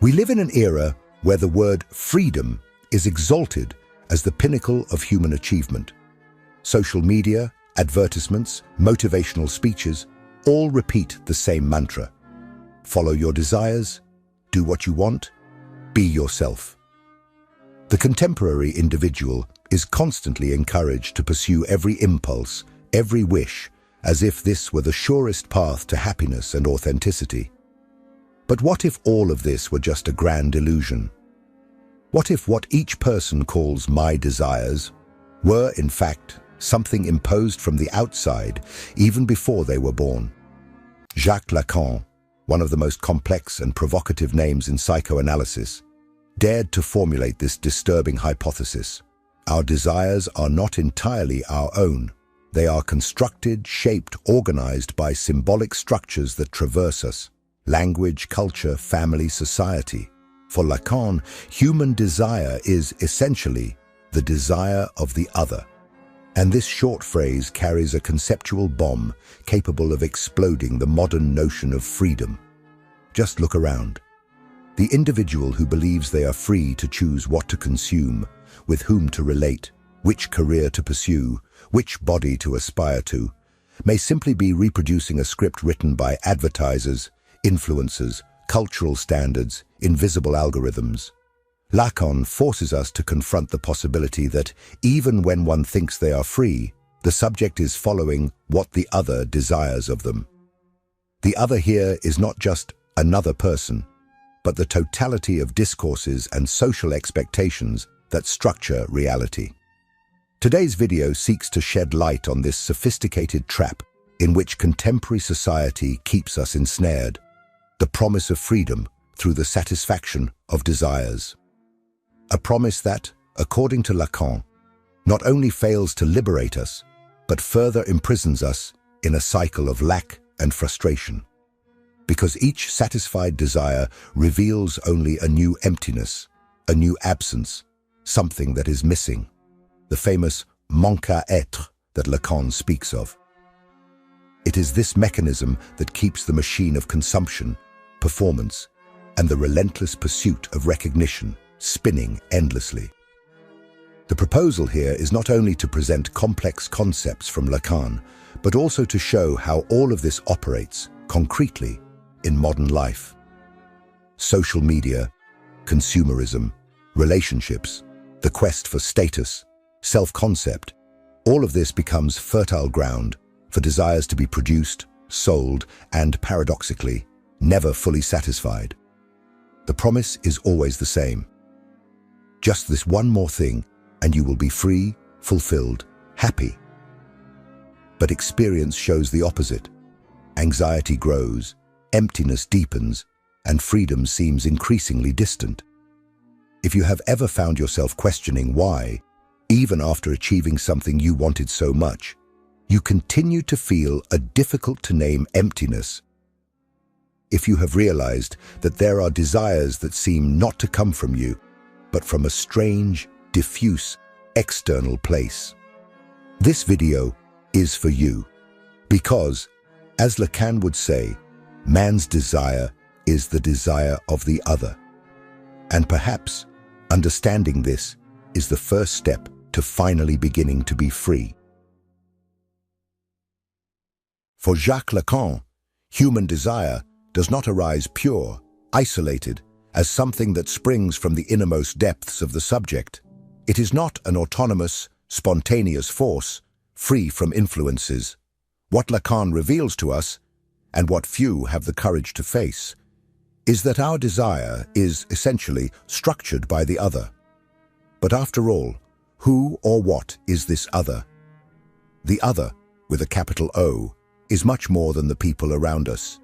We live in an era where the word freedom is exalted as the pinnacle of human achievement. Social media, advertisements, motivational speeches all repeat the same mantra. Follow your desires, do what you want, be yourself. The contemporary individual is constantly encouraged to pursue every impulse, every wish, as if this were the surest path to happiness and authenticity. But what if all of this were just a grand illusion? What if what each person calls my desires were, in fact, something imposed from the outside even before they were born? Jacques Lacan, one of the most complex and provocative names in psychoanalysis, dared to formulate this disturbing hypothesis. Our desires are not entirely our own. They are constructed, shaped, organized by symbolic structures that traverse us: language, culture, family, society. For Lacan, human desire is essentially the desire of the other. And this short phrase carries a conceptual bomb capable of exploding the modern notion of freedom. Just look around. The individual who believes they are free to choose what to consume, with whom to relate, which career to pursue, which body to aspire to, may simply be reproducing a script written by advertisers, influencers, cultural standards, invisible algorithms. Lacan forces us to confront the possibility that even when one thinks they are free, the subject is following what the other desires of them. The other here is not just another person, but the totality of discourses and social expectations that structure reality. Today's video seeks to shed light on this sophisticated trap in which contemporary society keeps us ensnared: the promise of freedom through the satisfaction of desires. A promise that, according to Lacan, not only fails to liberate us, but further imprisons us in a cycle of lack and frustration. Because each satisfied desire reveals only a new emptiness, a new absence, something that is missing, the famous manque à être that Lacan speaks of. It is this mechanism that keeps the machine of consumption, performance, and the relentless pursuit of recognition spinning endlessly. The proposal here is not only to present complex concepts from Lacan, but also to show how all of this operates concretely in modern life. Social media, consumerism, relationships, the quest for status, self-concept, all of this becomes fertile ground for desires to be produced, sold, and paradoxically, never fully satisfied. The promise is always the same. Just this one more thing, and you will be free, fulfilled, happy. But experience shows the opposite. Anxiety grows, emptiness deepens, and freedom seems increasingly distant. If you have ever found yourself questioning why, even after achieving something you wanted so much, you continue to feel a difficult-to-name emptiness. If you have realized that there are desires that seem not to come from you, but from a strange, diffuse, external place, this video is for you. Because, as Lacan would say, man's desire is the desire of the other. And perhaps understanding this is the first step to finally beginning to be free. For Jacques Lacan, human desire does not arise pure, isolated, as something that springs from the innermost depths of the subject. It is not an autonomous, spontaneous force, free from influences. What Lacan reveals to us, and what few have the courage to face, is that our desire is essentially structured by the other. But after all, who or what is this other? The other, with a capital O, is much more than the people around us.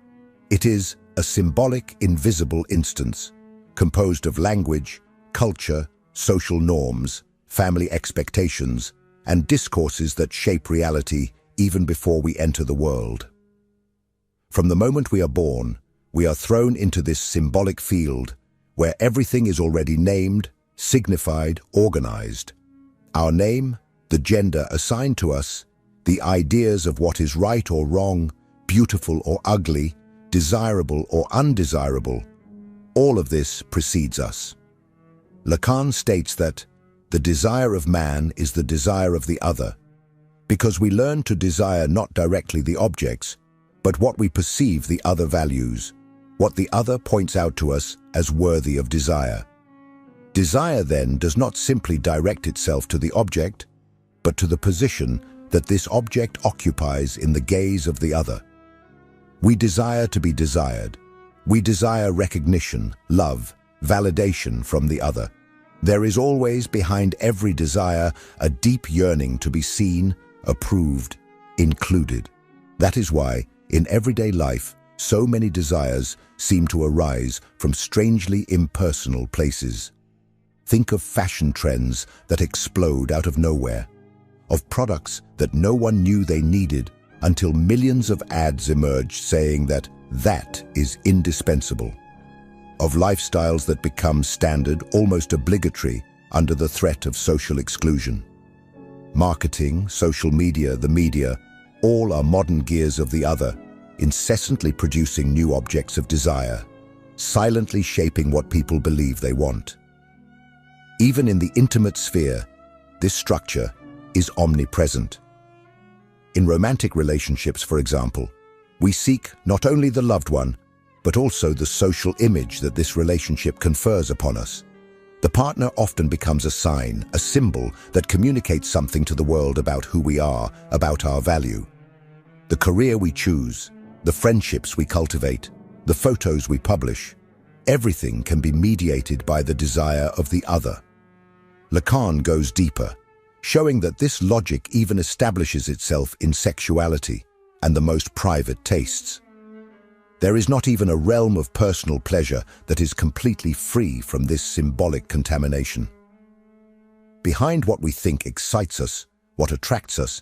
It is a symbolic, invisible instance, composed of language, culture, social norms, family expectations, and discourses that shape reality even before we enter the world. From the moment we are born, we are thrown into this symbolic field where everything is already named, signified, organized. Our name, the gender assigned to us, the ideas of what is right or wrong, beautiful or ugly, desirable or undesirable. All of this precedes us. Lacan states that the desire of man is the desire of the other, because we learn to desire not directly the objects, but what we perceive the other values, what the other points out to us as worthy of desire. Desire, then, does not simply direct itself to the object, but to the position that this object occupies in the gaze of the other. We desire to be desired. We desire recognition, love, validation from the other. There is always behind every desire a deep yearning to be seen, approved, included. That is why, in everyday life, so many desires seem to arise from strangely impersonal places. Think of fashion trends that explode out of nowhere, of products that no one knew they needed until millions of ads emerged saying that is indispensable, of lifestyles that become standard, almost obligatory, under the threat of social exclusion. Marketing, social media, the media, all are modern gears of the other, incessantly producing new objects of desire, silently shaping what people believe they want. Even in the intimate sphere, this structure is omnipresent. In romantic relationships, for example, we seek not only the loved one, but also the social image that this relationship confers upon us. The partner often becomes a sign, a symbol that communicates something to the world about who we are, about our value. The career we choose, the friendships we cultivate, the photos we publish, everything can be mediated by the desire of the other. Lacan goes deeper, showing that this logic even establishes itself in sexuality and the most private tastes. There is not even a realm of personal pleasure that is completely free from this symbolic contamination. Behind what we think excites us, what attracts us,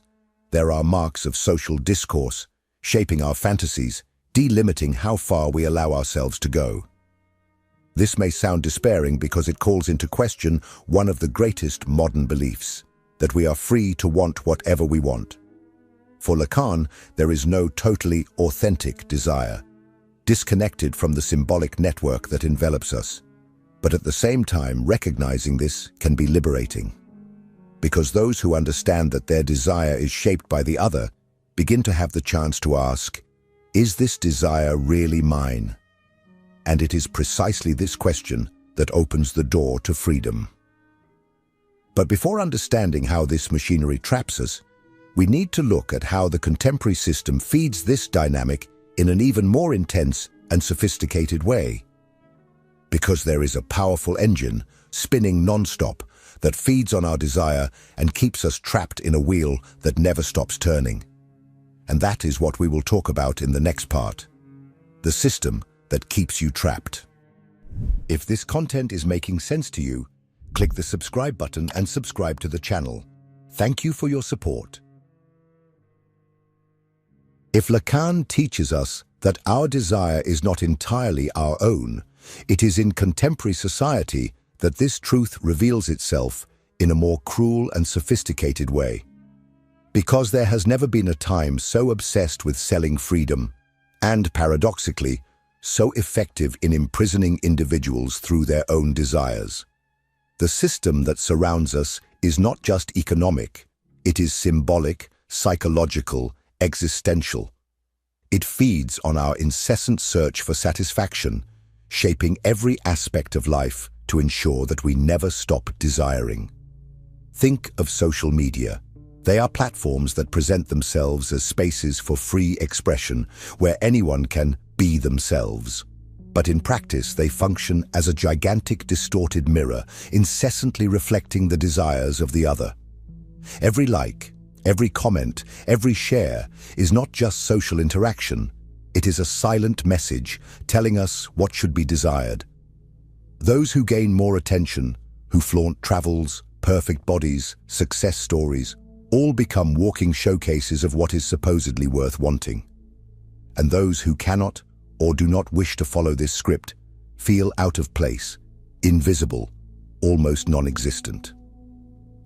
there are marks of social discourse, shaping our fantasies, delimiting how far we allow ourselves to go. This may sound despairing because it calls into question one of the greatest modern beliefs, that we are free to want whatever we want. For Lacan, there is no totally authentic desire, disconnected from the symbolic network that envelops us. But at the same time, recognizing this can be liberating. Because those who understand that their desire is shaped by the other begin to have the chance to ask, is this desire really mine? And it is precisely this question that opens the door to freedom. But before understanding how this machinery traps us, we need to look at how the contemporary system feeds this dynamic in an even more intense and sophisticated way. Because there is a powerful engine spinning non-stop that feeds on our desire and keeps us trapped in a wheel that never stops turning. And that is what we will talk about in the next part. The system that keeps you trapped. If this content is making sense to you, click the subscribe button and subscribe to the channel. Thank you for your support. If Lacan teaches us that our desire is not entirely our own, it is in contemporary society that this truth reveals itself in a more cruel and sophisticated way. Because there has never been a time so obsessed with selling freedom, and paradoxically, so effective in imprisoning individuals through their own desires. The system that surrounds us is not just economic, it is symbolic, psychological, existential. It feeds on our incessant search for satisfaction, shaping every aspect of life to ensure that we never stop desiring. Think of social media. They are platforms that present themselves as spaces for free expression, where anyone can be themselves. But in practice, they function as a gigantic distorted mirror, incessantly reflecting the desires of the other. Every like, every comment, every share is not just social interaction. It is a silent message telling us what should be desired. Those who gain more attention, who flaunt travels, perfect bodies, success stories, all become walking showcases of what is supposedly worth wanting. And those who cannot or do not wish to follow this script feel out of place, invisible, almost non-existent.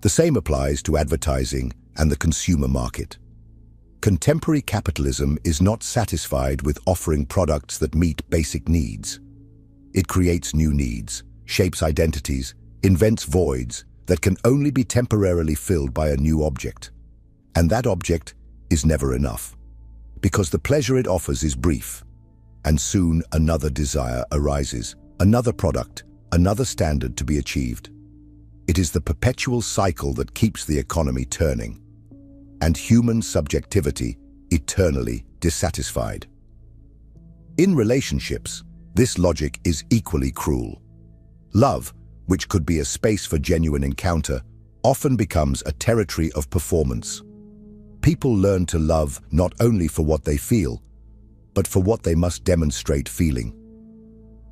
The same applies to advertising and the consumer market. Contemporary capitalism is not satisfied with offering products that meet basic needs. It creates new needs, shapes identities, invents voids that can only be temporarily filled by a new object. And that object is never enough, because the pleasure it offers is brief, and soon another desire arises, another product, another standard to be achieved. It is the perpetual cycle that keeps the economy turning, and human subjectivity eternally dissatisfied. In relationships, this logic is equally cruel. Love, which could be a space for genuine encounter, often becomes a territory of performance. People learn to love not only for what they feel, but for what they must demonstrate feeling.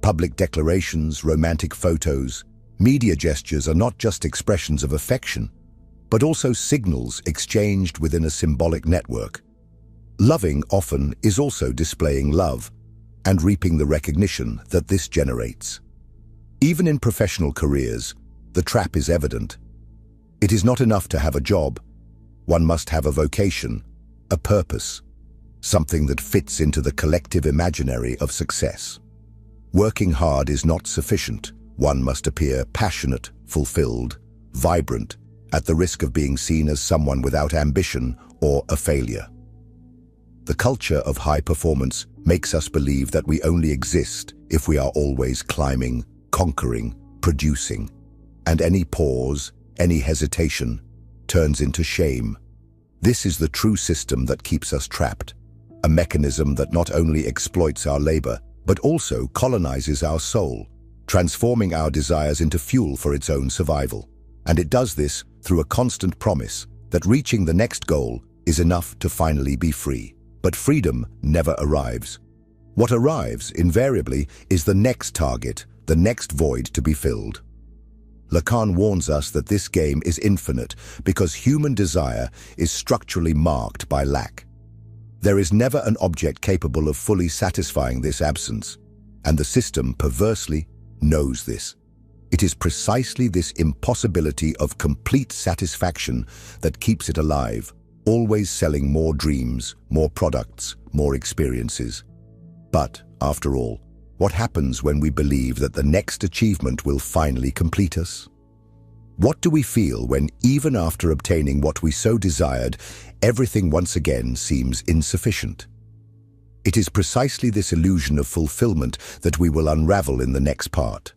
Public declarations, romantic photos, media gestures are not just expressions of affection, but also signals exchanged within a symbolic network. Loving often is also displaying love and reaping the recognition that this generates. Even in professional careers, the trap is evident. It is not enough to have a job. One must have a vocation, a purpose, something that fits into the collective imaginary of success. Working hard is not sufficient. One must appear passionate, fulfilled, vibrant, at the risk of being seen as someone without ambition or a failure. The culture of high performance makes us believe that we only exist if we are always climbing, conquering, producing, and any pause, any hesitation, turns into shame. This is the true system that keeps us trapped, a mechanism that not only exploits our labor, but also colonizes our soul, transforming our desires into fuel for its own survival. And it does this through a constant promise that reaching the next goal is enough to finally be free. But freedom never arrives. What arrives, invariably, is the next target, the next void to be filled. Lacan warns us that this game is infinite because human desire is structurally marked by lack. There is never an object capable of fully satisfying this absence, and the system perversely knows this. It is precisely this impossibility of complete satisfaction that keeps it alive, always selling more dreams, more products, more experiences. But, after all, what happens when we believe that the next achievement will finally complete us? What do we feel when, even after obtaining what we so desired, everything once again seems insufficient? It is precisely this illusion of fulfillment that we will unravel in the next part.